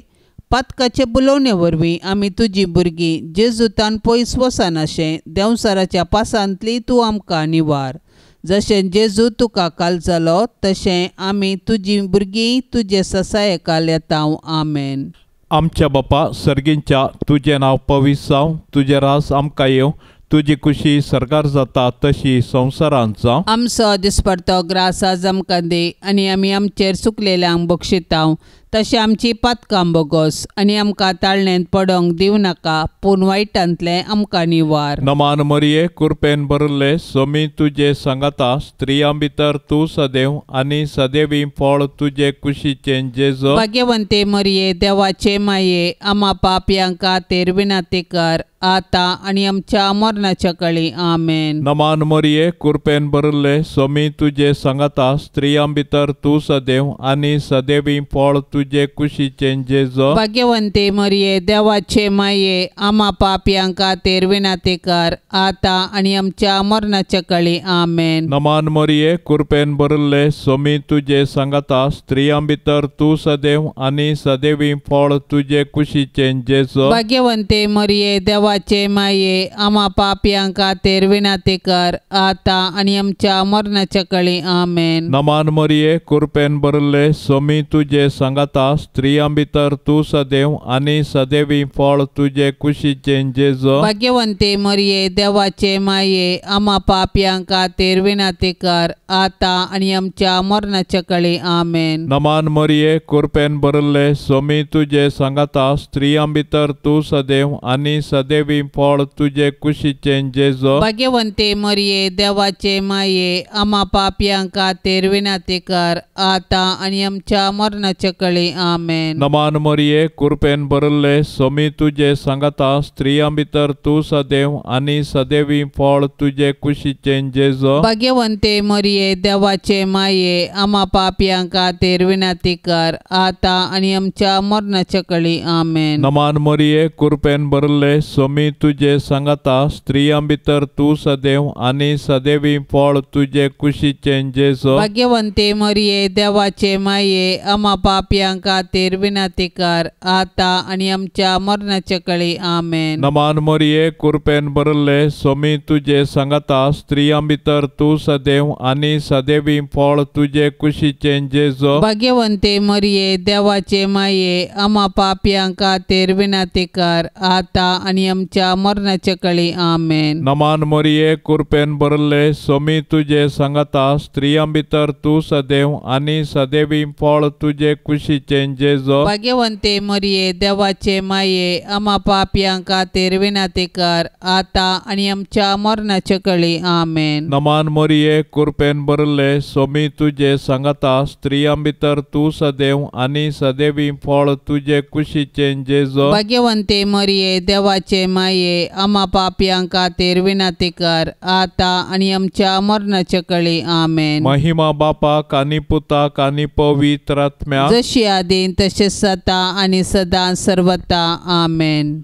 [SPEAKER 1] पातकाचे बुलोवणे वरवीं आमी तुजीं भुरगीं जेजूतान पयस वचनाशें देंवसाराच्या पासांतली तूं आमकां निवार. जशें जेजू तुका काल जालो तशें आमी तुजीं भुरगीं तुजे ससायेकाल येतांव. आमेन.
[SPEAKER 2] आमच्या बापा सर्गींच्या तुजें नांव पवित्र जावं, तुजें रास आमकां येवं, तुजी खुशी सरकार जाता तशी संवसारांत जावं.
[SPEAKER 1] आमचो दिसपडतो ग्रास आज आमकां दी आनी आमी आमचेर चुकलेल्यांक बक्षितांव तशें आमची पातकां बोगोस आनी आमकां ताळणेंत पडोंक दिवं नाका पूण वायटांतले आमकां निवार.
[SPEAKER 2] नमान मरिये कृपेन भरले स्वामी तुजे सांगाता स्त्रियां भितर तूं सदैव आनी सदैवी फळ तुजे कुशीचें जेजू
[SPEAKER 1] भाग्यवंते मरिये देवाचे माये आम्हा पापयां खातीर विनाती कर आता आनी आमच्या मरणाच्या काळी. आमेन.
[SPEAKER 2] नमान मरिये कृपेन भरले स्वामी तुजे सांगाता स्त्रियां भितर तूं सदैव आनी सदैवी फळ तुजे कुशीचें जेजू
[SPEAKER 1] भाग्यवंते मरिये देवाचे माये आम्हा पापयां खातीर विनाती कर आता आनी आमच्या मरणाच्या काळी. आमेन.
[SPEAKER 2] नमान मरिये कृपेन भरले स्वामी तुजे सांगाता स्त्रियां भितर तूं सदैव आनी सदैवी फळ तुजे कुशीचें जेजू
[SPEAKER 1] भाग्यवंते मरिये देवाचे माये आम्हा पापयां खातीर विनाती कर आता आनी आमच्या मरणाच्या काळी. आमेन.
[SPEAKER 2] नमान मरिये कृपेन भरले स्वामी तुजे सांगाता स्त्रियां भितर तूं सदैव आनी सदैवी फळ तुजे कुशीचें जेजू
[SPEAKER 1] भाग्यवंते मरिये देवाचे माये आम्हा पापयां खातीर विनाती कर आता आनी आमच्या मरणाच्या काळी. आमेन.
[SPEAKER 2] नमान मरिये कृपेन भरले स्वामी तुजे सांगाता स्त्रियां भितर तूं सदैव आनी सदैवी फळ तुजे कुशीचें जेजू
[SPEAKER 1] भाग्यवंते मरिये देवाचे माये आम्हा पापयां खातीर विनाती कर आता आनी आमच्या मरणाच्या काळी. सकळी आमेन.
[SPEAKER 2] नमान मरिये कृपेन भरले स्वामी तुझे सांगता स्त्रियां भितर तू सदैव आणि सदैवी फळ तुझे कुशीचे जेजो.
[SPEAKER 1] भाग्यवंते मरिये देवाचे माये आम्हा पापियां खातीर विनंती कर आता आणि आमच्या मरणाच्या कळी आमेन.
[SPEAKER 2] नमान मरिये कृपेन भरले स्वामी तुझे सांगता स्त्रियां भितर तू सदैव आणि सदैवी फळ तुझे कुशीचे जेजो.
[SPEAKER 1] भाग्यवंते मरिये देवाचे माये आम्हा पापियां खातीर विनंती कर आता आणि आमच्या मरणाच्या कळी आमेन.
[SPEAKER 2] नमान मरिये कृपेन भरले स्वामी तुझे सांगता स्त्रियां भितर तू सदैव आणि सदैवी फळ तुझे कुशीचे जेजो.
[SPEAKER 1] भाग्यवंते मरिये देवाचे माये आम्हा पापियां खातीर विनंती कर आता आणि आमच्या मरणाच्या कळी आमेन.
[SPEAKER 2] नमान मरिये कृपेन भरले स्वामी तुझे सांगता स्त्रियां भितर तू सदैव आणि सदैवी फळ तुझे कुशीचे जेजो.
[SPEAKER 1] भाग्यवंते मरिये देवाचे माये आम्हा पापियां खातीर विनंती कर आता आणि आमच्या मरणाच्या कळी आमेन.
[SPEAKER 2] नमान मरिये कृपेन भरले स्वामी तुझे सांगता स्त्रियां भितर तू सदैव आणि सदैवी फळ तुझे कुशीचे जेजो.
[SPEAKER 1] भाग्यवंते मरिये देवाचे माये आम्हा पापियां खातीर विनंती कर आता आणि आमच्या मरणाच्या कळी आमेन.
[SPEAKER 2] महिमा बापाक आणि पुताक आणि पवित्र आत्म्याक
[SPEAKER 1] जशी आदीन तशेंच आता आणि सदां सर्वता आमेन.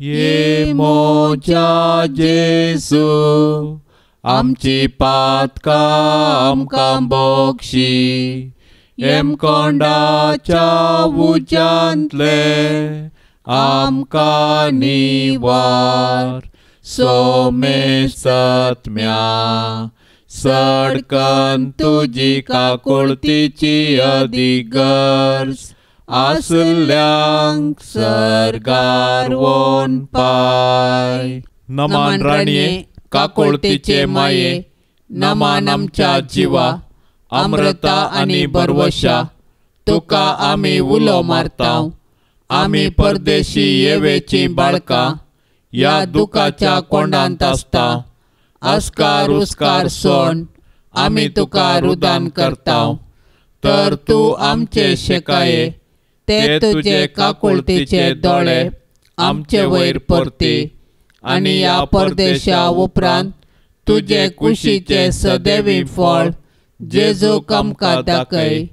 [SPEAKER 2] ये मोच्या जेजू आमची पातका आमकां बक्षी एमकोंडाच्या उज्यांतले आमकां निवार सोमेस्तत्म्या सडकन तुजी काकुळतीची अधिगर्ज आसल्यांक सरगार वोन पाय. नमान राणये काकुळतीचे माये नमान आमच्या जिवा अमृता आणि बरवशा तुका आमी उलो मारताव. आमी परदेशी येवेची बाळकां या दुखाच्या कोंडांत आसता. अस्कार उस्कार सोड आमी तुका रुदान करताव. तर तू आमचे शेकाये ते तुझे काकुळतीचे दोळे आमचे वयर परती आणि या परदेशा उपरांत तुझे कुशीचे सदैवी फळ जेजूक आमकां दाखय.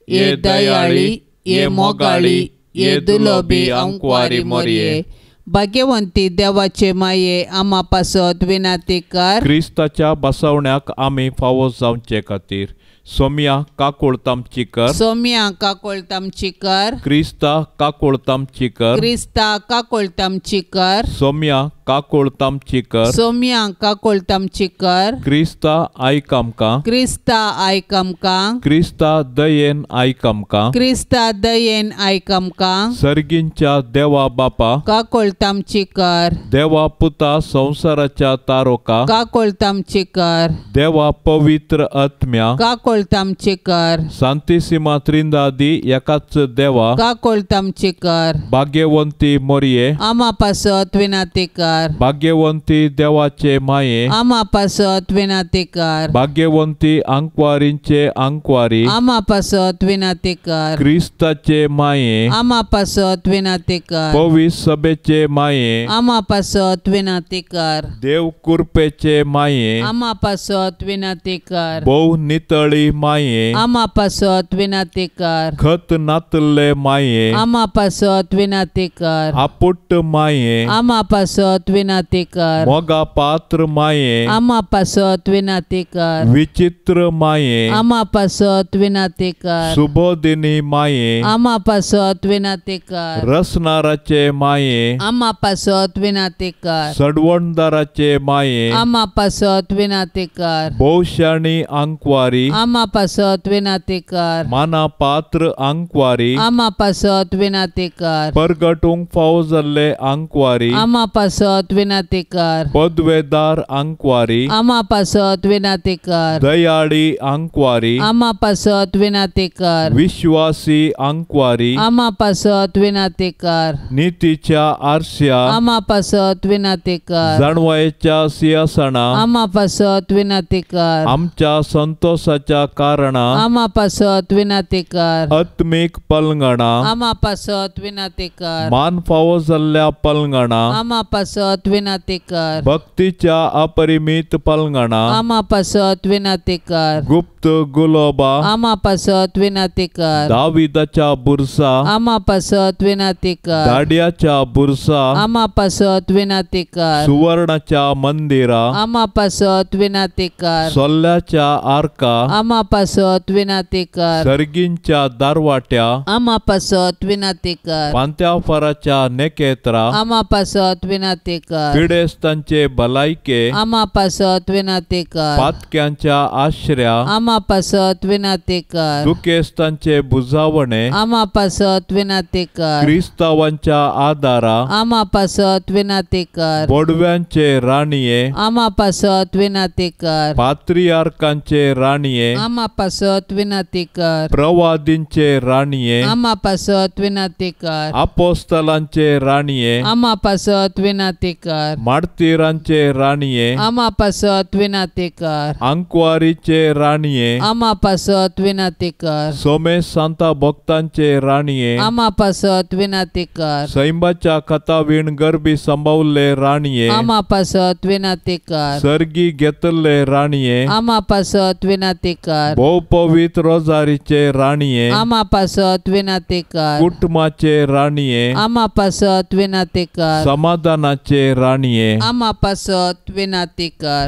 [SPEAKER 2] ये दयाळी ये मोगाळी ये दुलोबी अंकवारी मरिये भाग्यवंती देवाचे माये आम्हा पासत विनंती कर. क्रिस्ताच्या बसवण्याक आमी फावो जावचे खातीर सोम्या काकुळतामची कर.
[SPEAKER 1] सोम्या काकुळतामची कर.
[SPEAKER 2] क्रिस्ता काकुळतामची कर.
[SPEAKER 1] क्रिस्ता काकुळतामची कर.
[SPEAKER 2] सोम्या काकुळतामची कर.
[SPEAKER 1] सोम्या काकुळतामची कर.
[SPEAKER 2] क्रिस्ता आयक आमकां.
[SPEAKER 1] क्रिस्ता आयक आमकां.
[SPEAKER 2] क्रिस्ता दयेन आयक आमकां.
[SPEAKER 1] क्रिस्ता दयेन आयक आमकां.
[SPEAKER 2] सर्गींच्या देवा बापा
[SPEAKER 1] काकुळतामची कर.
[SPEAKER 2] देवा पुता संसाराच्या तारोका
[SPEAKER 1] काकुळतामची कर.
[SPEAKER 2] देवा पवित्र आत्म्या
[SPEAKER 1] काकुळतामची कर.
[SPEAKER 2] सांतिसिमा त्रिंदादी एकाच देवा
[SPEAKER 1] काकुळतामची कर.
[SPEAKER 2] भाग्यवंती मोरये
[SPEAKER 1] आम्हा पासत विनंती कर.
[SPEAKER 2] भाग्यवंती देवाचे माये
[SPEAKER 1] आम्हा पासत विनंती कर.
[SPEAKER 2] भाग्यवंती अंकवारींचे अंकवारी
[SPEAKER 1] आम्हा पासत विनंती कर.
[SPEAKER 2] क्रिस्ताचे माये
[SPEAKER 1] आम्हा पासत विनंती कर.
[SPEAKER 2] पवित्र सभेचे माये
[SPEAKER 1] आम्हा पासत विनंती कर.
[SPEAKER 2] देव कृपेचे माये
[SPEAKER 1] आम्हा पासत विनंती कर.
[SPEAKER 2] बहु नितळी माये
[SPEAKER 1] आम्हा पासत विनंती कर.
[SPEAKER 2] खत नातले माये
[SPEAKER 1] आम्हा पासत विनंती कर.
[SPEAKER 2] आपुट्ट माये
[SPEAKER 1] आम्हा पासत विनंती कर.
[SPEAKER 2] मोगा पात्र माये
[SPEAKER 1] आम्हा पासत विनंती कर.
[SPEAKER 2] विचित्र माये
[SPEAKER 1] आम्हा पासत विनंती कर.
[SPEAKER 2] सुबोधिनी माये
[SPEAKER 1] आम्हा पासत विनंती कर.
[SPEAKER 2] रसनाराचे माये
[SPEAKER 1] आम्हा पासत विनंती कर.
[SPEAKER 2] सडवणदाराचे माये
[SPEAKER 1] आम्हा पासत विनंती कर.
[SPEAKER 2] बहुशाणी अंकवारी
[SPEAKER 1] आम्हा पासत विनंती कर.
[SPEAKER 2] माना पात्र अंकवारी
[SPEAKER 1] आम्हा पासत विनंती कर.
[SPEAKER 2] परगटूंक फावो जाल्ले अंकवारी
[SPEAKER 1] आम्हा पासत विनंती कर.
[SPEAKER 2] पदवेदार अंकवारी
[SPEAKER 1] आम्हा पासत विनंती कर.
[SPEAKER 2] दयाळी अंकवारी
[SPEAKER 1] आम्हा पासत विनंती कर.
[SPEAKER 2] विश्वासी अंकवारी
[SPEAKER 1] आम्हा पासत विनंती कर.
[SPEAKER 2] नीतीच्या आरश्या
[SPEAKER 1] आम्हा पासत विनंती कर.
[SPEAKER 2] जाणवायेच्या सिंहासना
[SPEAKER 1] आम्हा पासत विनंती कर.
[SPEAKER 2] आमच्या संतोषाच्या कारणा
[SPEAKER 1] आमा पासत विनाती कर
[SPEAKER 2] आत्मीक पलंगणा
[SPEAKER 1] आमा पासत विनाती कर
[SPEAKER 2] मान फावो जाल्ल्या पलंगणा
[SPEAKER 1] आमा पासत विनाती कर
[SPEAKER 2] भक्तीच्या अपरिमित पलंगणा
[SPEAKER 1] आमा पासत विनाती कर
[SPEAKER 2] गुप्त गुलोबा
[SPEAKER 1] आमा पासत विनाती कर
[SPEAKER 2] दाविदाच्या बुरसा
[SPEAKER 1] आमा पासत विनाती कर
[SPEAKER 2] दाड्याच्या बुरसा
[SPEAKER 1] आमा पासत विनाती कर
[SPEAKER 2] सुवर्णाच्या मंदिरा
[SPEAKER 1] आमा पासत विनाती कर
[SPEAKER 2] सोल्ल्याच्या आर्का
[SPEAKER 1] आमा पासत विनाती कर
[SPEAKER 2] सर्गींच्या दारवाट्या
[SPEAKER 1] आमा पासत विनाती कर
[SPEAKER 2] पांत्याफराच्या नेकेत्रा
[SPEAKER 1] आमा पासत विनाती कर
[SPEAKER 2] पिडेस्तांचे भलायके
[SPEAKER 1] आमा पासत विनाती कर
[SPEAKER 2] पातक्यांच्या आश्र्या
[SPEAKER 1] आमा पासत विनाती कर
[SPEAKER 2] दुखेस्तांचे बुजावणे
[SPEAKER 1] आमा पासत विनाती कर
[SPEAKER 2] क्रिस्तावांच्या आदारा
[SPEAKER 1] आमा पासत विनाती कर
[SPEAKER 2] बोडव्यांचे राणीये
[SPEAKER 1] आमा पासत विनाती कर
[SPEAKER 2] पात्रियार्कांचे राणीये
[SPEAKER 1] आमा पासत विनाती कर
[SPEAKER 2] प्रवादींचे राणीये
[SPEAKER 1] आमा पासत विनाती कर
[SPEAKER 2] अपोस्तलांचे राणीये
[SPEAKER 1] आमा पासत विनाती कर
[SPEAKER 2] मार्तिरांचे राणीये
[SPEAKER 1] आमा पासत विनाती कर
[SPEAKER 2] अंकवारीचे राणीये
[SPEAKER 1] आमा पासत विनाती कर
[SPEAKER 2] सोमे सांता भक्तांचे राणीये
[SPEAKER 1] आमा पासत विनाती कर
[SPEAKER 2] सैंबाच्या कथावीण गर्भी संभावले राणीये
[SPEAKER 1] आमा पासत विनाती कर
[SPEAKER 2] सर्गी घेतले राणीये
[SPEAKER 1] आमा पासत विनाती कर
[SPEAKER 2] भोव पवित्र रोजारीचे राणीये
[SPEAKER 1] आमा पासत विनाती कर
[SPEAKER 2] कुटुंबाचे राणीये
[SPEAKER 1] आमा पासत विनाती कर
[SPEAKER 2] समाधानाचे राणीये
[SPEAKER 1] आमा पासत विनाती कर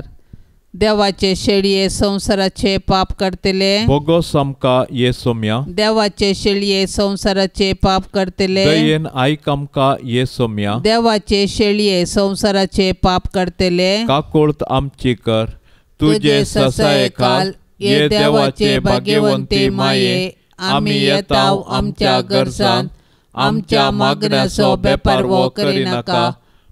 [SPEAKER 1] देवाचे शेळये संसाराचे पाप करतले
[SPEAKER 2] बोगोस आमका येसोम्या
[SPEAKER 1] देवाचे शेळये संसाराचे पाप करतले
[SPEAKER 2] दयेन आयक आमका येसोम्या
[SPEAKER 1] देवाचे शेळये संसाराचे पाप करतले
[SPEAKER 2] काकोळत आमची कर तुझे ससाये खाल ये देवाचे भाग्यवंती माये आम्ही येताव आमच्या गरजान आमच्या मागण्याचो बेपारवो करी नाका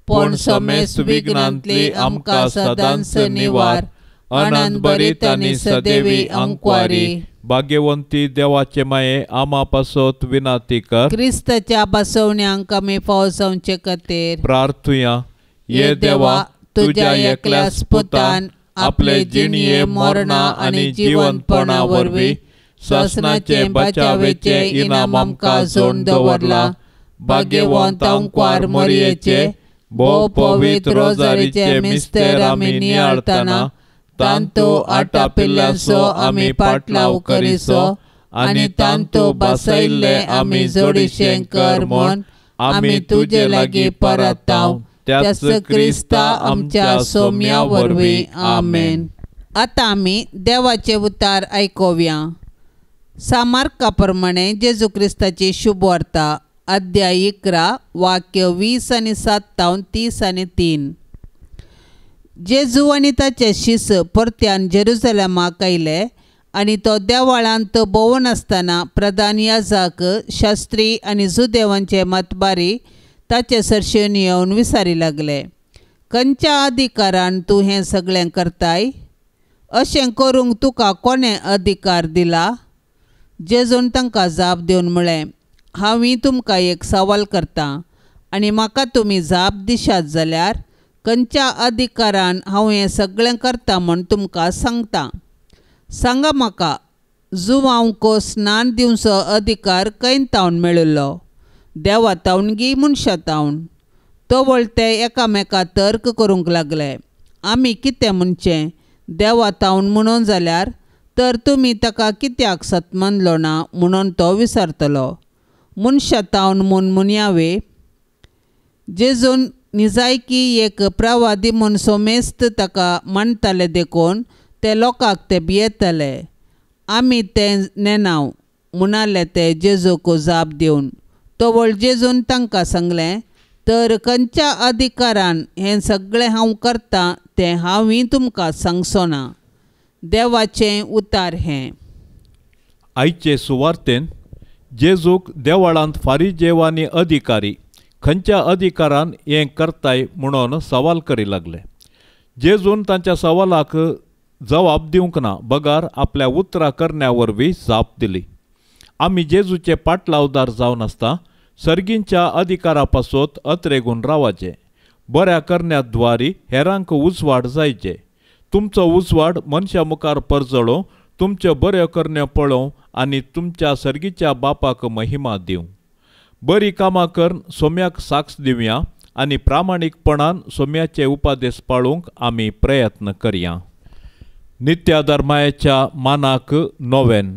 [SPEAKER 2] पण समेस विघ्नांतली आमका सदांच निवार अनंत बरीत आनी सदैवी अंकवारी भाग्यवंती देवाचे माये आमा पासत विनाती कर
[SPEAKER 1] क्रिस्ताच्या बसवण्यांक आमी फावो जावचे खातीर
[SPEAKER 2] प्रार्थुया ये देवा तुझ्या एकल्याच पुतान आपले जिणये मरणा आनी जीवनपणा वरवीं ससनाचे बचावेचे इनाम आमकां जोड दवरला भाग्यवंत अंकवार मरियेचे भोव पवित्र रोजारीचे मिस्तेर आमी नियाळतना तांतो आटा पिल्ल्यांचो आमी पाटलाव करिसो आनी तांतो बसयल्ले आमी जोडिशें कर म्हूण आमी तुजे लागीं परताव त्याच क्रिस्ता आमच्या सोम्या वरवीं आमेन.
[SPEAKER 1] आतां आमी देवाचे उतार आयकोवया. सामार्का प्रमाणे जेजू क्रिस्ताची शुभ वार्ता अध्याय 11 वाक्य 20 आनी 7 30 आनी 3. जेजू आनी ताचे शिस परत्यान जेरुसलेमाक आयले आनी तो देवाळांत भोंवून आसतना प्रधान याजक शास्त्री आनी जुदेवांचे मतबारी ताचे सरशेन येवन विचारी लागले, खंयच्या अधिकारान तूं हें सगळें करताय? अशें करूंक तुका कोणें अधिकार दिला? जेजून तांकां जाप दिवन म्हळें, हांव तुमकां एक सवाल करतां आनी म्हाका तुमी जाप दिशात जाल्यार खंयच्या अधिकारान हांव हें सगळें करतां म्हूण तुमकां सांगतां. सांगा म्हाका, जुवांवको स्नान दिवचो अधिकार खंयतावन मेळिल्लो? देवातावन गी मनशातावन? तो वळते एकामेका तर्क करूंक लागले. आमी कितें म्हणचें? देवातावन म्हणून जाल्यार तर तुमी ताका कित्याक सत मानलो ना म्हणून तो विचारतलो. मनशातावन म्हूण मुनयावे. जेजून निजायकी एक प्रवादी म्हूण सोमेस्त ताका मानताले देखून ते लोकांक ते भियेताले. आमी तें नेनाव म्हणाले ते जेजूक जाप दिवन. तोवळ जेजून तांकां सांगलें, तर खंयच्या अधिकारान हें सगळें हांव करतां तें हांव तुमकां सांगचो ना. देवाचें उतार हें.
[SPEAKER 2] आयचे सुवार्तेन जेजूक देवळांत फारिजेवानी अधिकारी खंयच्या अधिकारान हें करताय म्हणून सवाल करी लागले. जेजून तांच्या सवालाक जवाब दिवंक ना बगार आपल्या उतरां करण्या वरवीं जाप दिली. आमी जेजूचे पाटलावदार जावन आसता सर्गींच्या अधिकारा पासत अत्रेगून रावचे. बऱ्या करण्याद्वारी हेरांक उजवाड जायचे. तुमचो उजवाड मनशा मुखार परजळो तुमच्यो बऱ्यो करण्यो पळोवं आनी तुमच्या सर्गीच्या बापाक महिमा दिवं. बरी कामां करून सोम्याक साक्ष दिवया आनी प्रामाणीकपणान सोम्याचे उपादेश पाळूंक आमी प्रयत्न करया. नित्याधार मानाक नोवेन.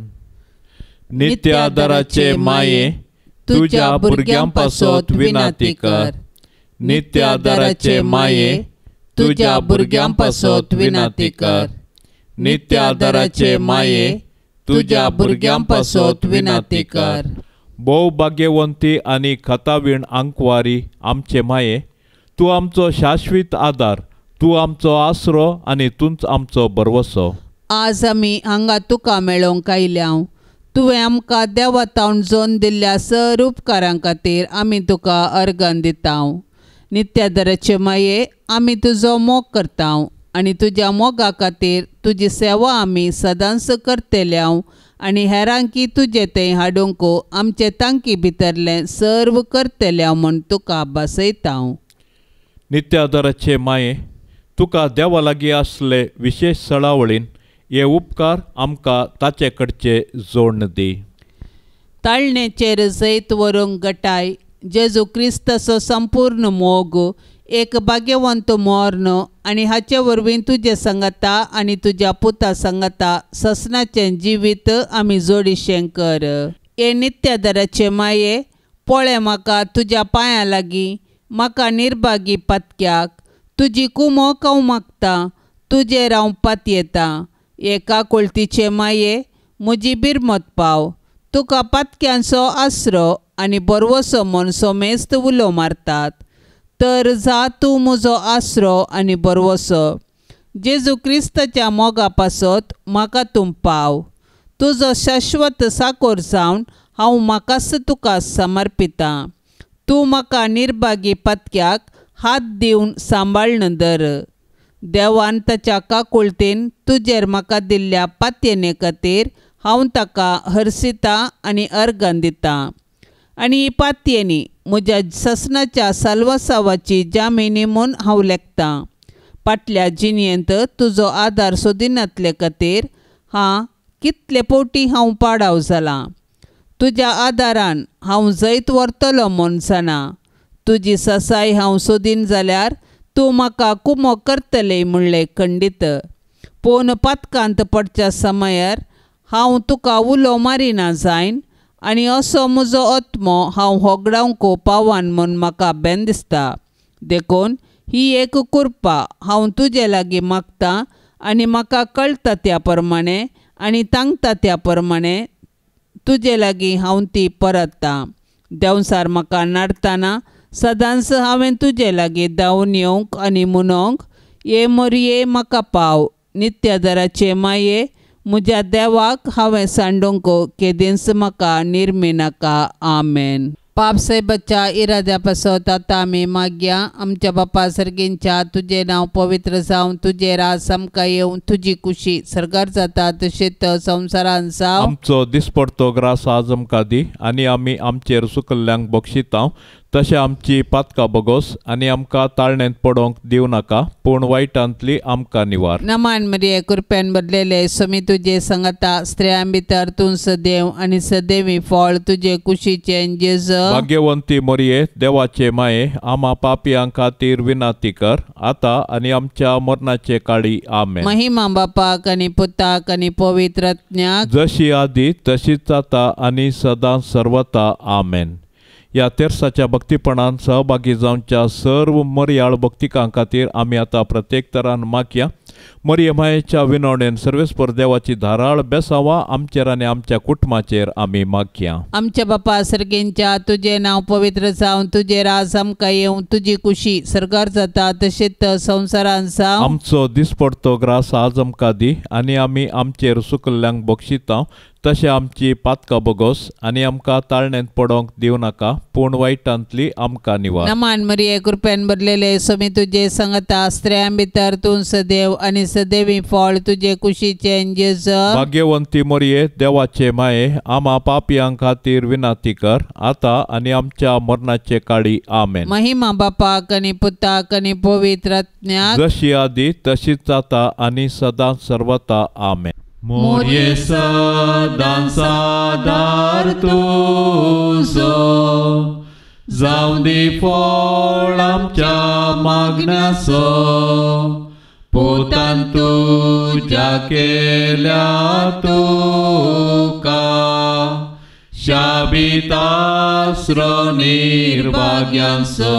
[SPEAKER 2] नित्याधाराचे माये तुझ्या भुरग्यां पासत विनाती कर. नित्याधाराचे माये तुझ्या भुरग्यां पासत विनाती कर. नित्याधाराचे माये तुझ्या भुरग्यां पासत विनाती कर. भोव भाग्यवंती आनी खतावीण आंकवारी आमचे माये, तूं आमचो शाश्वीत आदार, तूं आमचो आसरो आनी तूंच आमचो बरवसो.
[SPEAKER 1] आज आमी हांगा तुका मेळोवंक आयल्या. तुवें आमकां देवातावन जोन दिल्ल्या सर उपकारां खातीर आमी तुका अर्गां दिता. नित्याधाराचे माये, आमी तुजो मोग करता आनी तुज्या मोगा खातीर तुजी सेवा आमी सदांच करतल्या आनी हेरांकी तुजे थंय हाडूंक आमचे तांकी भितरलें सर्व करतल्या म्हूण तुका बसयता.
[SPEAKER 2] नित्याधाराचे माये, तुका देवा लागीं आसले विशेष सळावळीन हे उपकार आमकां ताचे कडचे जोडण दी.
[SPEAKER 1] ताळणेचेर जैत व्हरूंक घटाय जेजू क्रिस्ताचो संपूर्ण मोग, एक भाग्यवंत मोर्न आनी हाचे वरवीं तुजे संगता आनी तुज्या पुता संगता ससनाचें जिवीत आमी जोडिशें कर. हे नित्याधाराचे माये, पळय म्हाका तुज्या पांयां लागीं, म्हाका निर्भागी पातक्याक तुजी कुमक हांव मागता, तुजेर हांव पातयेता. एका कुळतीचे माये, म्हजी बिरमत पाव. तुका पातक्यांचो आसरो आनी बरवसो म्हूण सोमेस्त उलो मारतात. तर जा तूं म्हजो आसरो आनी बरवसो. जेजू क्रिस्ताच्या मोगा पासत म्हाका तूं पाव. तुजो शाश्वत साकोर जावन हांव म्हाकाच तुका समर्पिता. तूं म्हाका निर्भागी पातक्याक हात दिवन सांबाळन धर. देवान ताच्या काकुळतीन तुजेर म्हाका दिल्ल्या पातयेने खातीर हांव ताका हरसिता आनी अर्गां दिता. आनी ही पातयेनी म्हज्या ससनाच्या साल्वासावाची जामिनी म्हूण हांव लेखतां. फाटल्या जिणेंत तुजो आदार सोदिनातले खातीर कितले फावटी हांव पाडाव जालां. तुज्या आदारान हांव जैत व्हरतलो म्हूण जाणा. तुजी ससाय हांव सोदीन जाल्यार तूं म्हाका कुमो करतले म्हणलें खंडीत. पूण पातकांत पडच्या समयार हांव तुका उलो मारिना जायन आनी असो म्हजो आत्मो हांव होगडावंक पावान म्हूण म्हाका बेन दिसता. देखून ही एक कृपा हांव तुजे लागीं मागतां आनी म्हाका कळटा त्या प्रमाणे आनी तांगता त्या प्रमाणे तुजे लागीं हांव ती परततां. देंवसार म्हाका नाडटना सदांच हांवें तुजे लागीं धांवन येवंक आनी म्हणोंक, ये मोरये म्हाका पाव. नित्याधाराचे माये, म्हज्या देवाक हांवें सांडूंक केदींच म्हाका निर्मी नाका. आमेन. पापसाहेबाच्या इराद्या पासत आतां आमी मागया. आमच्या बापा सर्गींच्या, तुजें नांव पवित्र जावं, तुजें राज आमकां येवं, तुजी कुशी सर्गार जाता तशेंच संवसारांत जावं.
[SPEAKER 2] आमचो दिसपडतो ग्रास आज आमकां दी आनी आमी आमचेर सुकल्ल्यांक बक्षिता. तशें आमची पातकां बगोस आनी आमकां ताळणेंत पडोवंक दिवं नाका, पूण वायटांतली आमकां निवार.
[SPEAKER 1] नमान मरिये, कृपेन भरलेले समी तुजे संगता, स्त्रियां भितर तूं सदैव आनी सदैवी फळ तुजे कुशीचें जेजू.
[SPEAKER 2] भाग्यवंती मरिये, देवाचे माये, आमा पापियां खातीर विनाती कर, आतां आनी आमच्या मरणाचे काळी. आमेन.
[SPEAKER 1] महिमा बापाक आनी पुताक आनी पवित्र आत्म्याक,
[SPEAKER 2] जशी आदी तशीच आता आनी सदां सर्वता. आमेन. ह्या तेर्साच्या भक्तीपणान सहभागी जावच्या सर्व मर्याळ भक्तिकां खातीर आमी आतां प्रत्येक तरान मागया. मरिये मायेच्या विनवणेन सर्वेस्पर देवाची धाराळ बेसांवां आमचेर आनी आमच्या कुटुंबाचेर आमी मागया.
[SPEAKER 1] आमच्या बापा सर्गेंच्या, तुजें नांव पवित्र जावं, तुजें राज आमकां येवं, तुजी कुशी सर्गार जाता तशेंच संवसारांत जावं.
[SPEAKER 2] आमचो दिसपडतो ग्रास आज आमकां दी आनी आमी आमचेर सुकल्ल्यांक बक्षिता. तशें आमची पातकां बगोस आनी आमकां ताळणेंत पडोवंक दिवं नाका, पूण वायटांतली आमकां निवार.
[SPEAKER 1] नमान मरिये, कृपेन भरलेले समी तुजे संगता, स्त्रियां भितर तूं सदैव आनी सदैवी फळ तुजे कुशीचें जेजू.
[SPEAKER 2] भाग्यवंती मरिये, देवाचे माये, आमा पापियां खातीर विनाती कर, आतां आनी आमच्या मरणाचे काळी. आमेन.
[SPEAKER 1] महिमा बापाक आनी पुताक आनी पवित्र आत्म्याक,
[SPEAKER 2] जशी आदी तशीच आता आनी सदां सर्वता. आमेन. मोरये सदां सादार तुझो, जावं दी फळ आमच्या मागण्याचो, पोतान तुझ्या केल्या तुका, शाबीत आसरो निर्भाग्यांचो,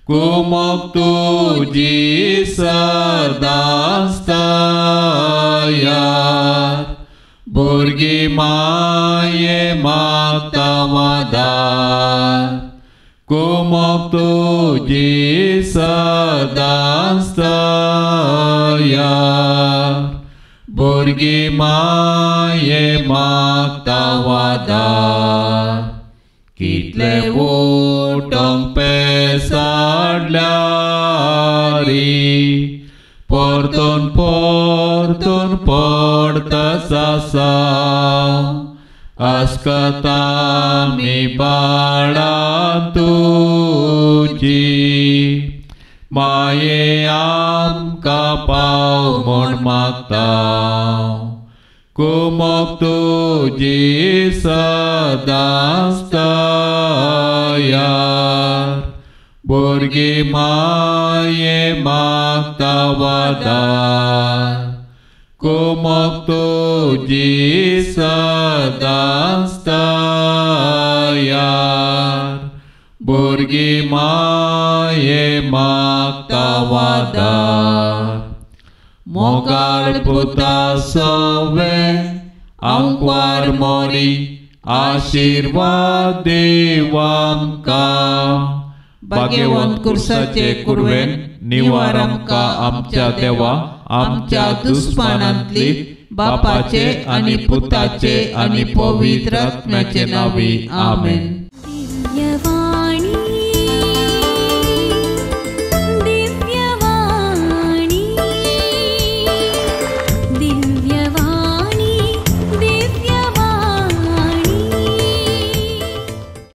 [SPEAKER 2] कुमोक तुजी सदांच तयार, भुरगीं माये मागता वादार, कुमोक तुजी सदांच तयार, भुरगीं माये मागता वादार. कितले उठोंक पेसाडल्यारी, परतून परतून पडताच आसा, आस्कता मी बाळां तुजी, माये आमकां पाव म्हूण मागता, कुमोक तुजी सदांच तयार, भुरगीं माये मागता वादार, कुमोक तुजी सदांच तयार, भुरगीं माये मागता वादार. मोगाळ पुता सोवे आमकां मोरी, आशीर्वाद देव आमकां, भाग्यवंत कुर्साचे कुरवेन निवार आमकां आमच्या देवा, आमच्या दुस्मानांतली बापाचे आनी पुताचे आनी पवित्र आत्म्याचे नांवी. आमेन.